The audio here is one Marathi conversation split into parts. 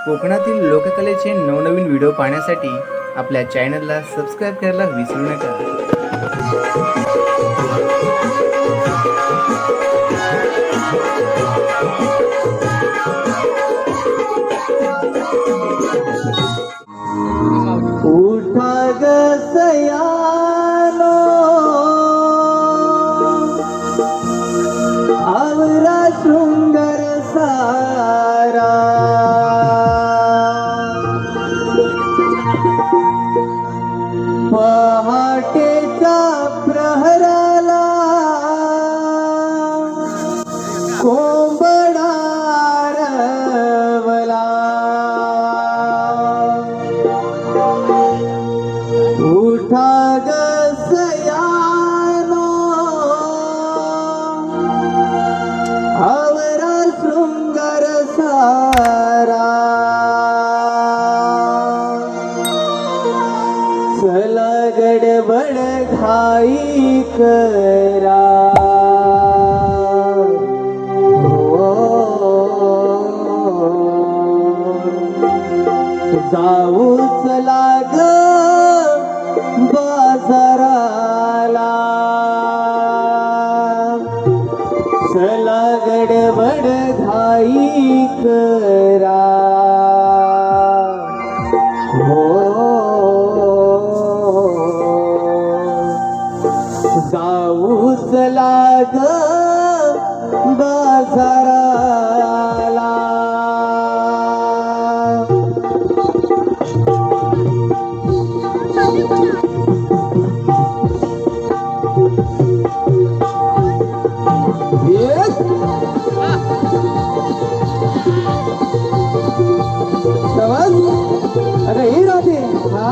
कोकणातील लोककलेचे नवनवीन व्हिडिओ पाहण्यासाठी आपल्या चॅनलला सबस्क्राईब करायला विसरू नका। उठा ग सयानो आवरा शृंगार सारा पहाटेच्या प्रहराला कोंबडा रवला उठा ग सयानो आवरा शृंगार सारा चला गडबड घाई करा जाऊ चला ग बाजाराला चला गडबड घाई करा हो जाऊ चला ग बाजाराला अरे ही राहते हा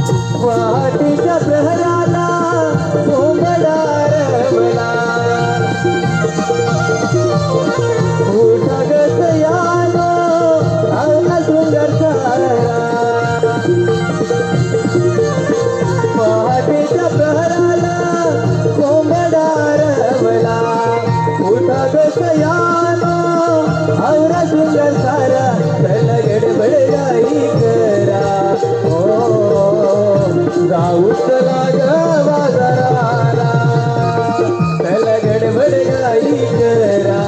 पहाटेच्या प्रहराला कोंबडा रवला उठा ग सयानो आवरा शृंगार सारा पहाटेच्या प्रहराला कोंबडा रवला उठा ग सयानो आवरा शृंगार सारा चला गडबड घाई करा जाऊ चला ग बाजाराला चला गडबड घाई करा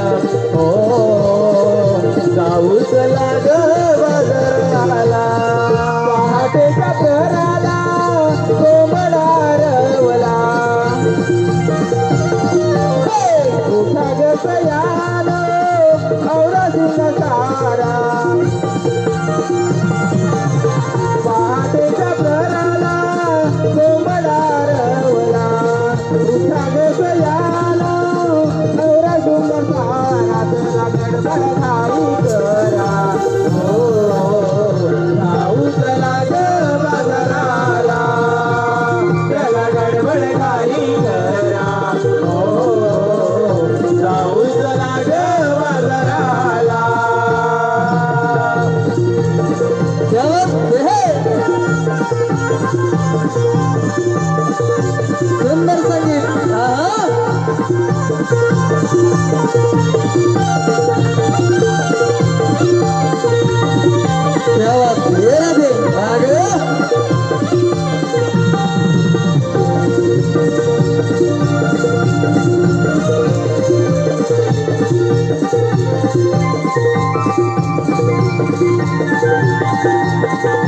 जाऊ चला ग बाजाराला पहाटेच्या प्रहराला कोंबडा रवला उठा ग सयानो आवरा शृंगार सारा पहाटेच्या प्रहराला कोंबडा रवला उठा ग सयानो आवरा शृंगार सारा चला गडबड घाई करा जाऊ चला ग बाजाराला चला गडबड घाई करा जाऊ चला ग बाजाराला सुंदर संगीत Thank you.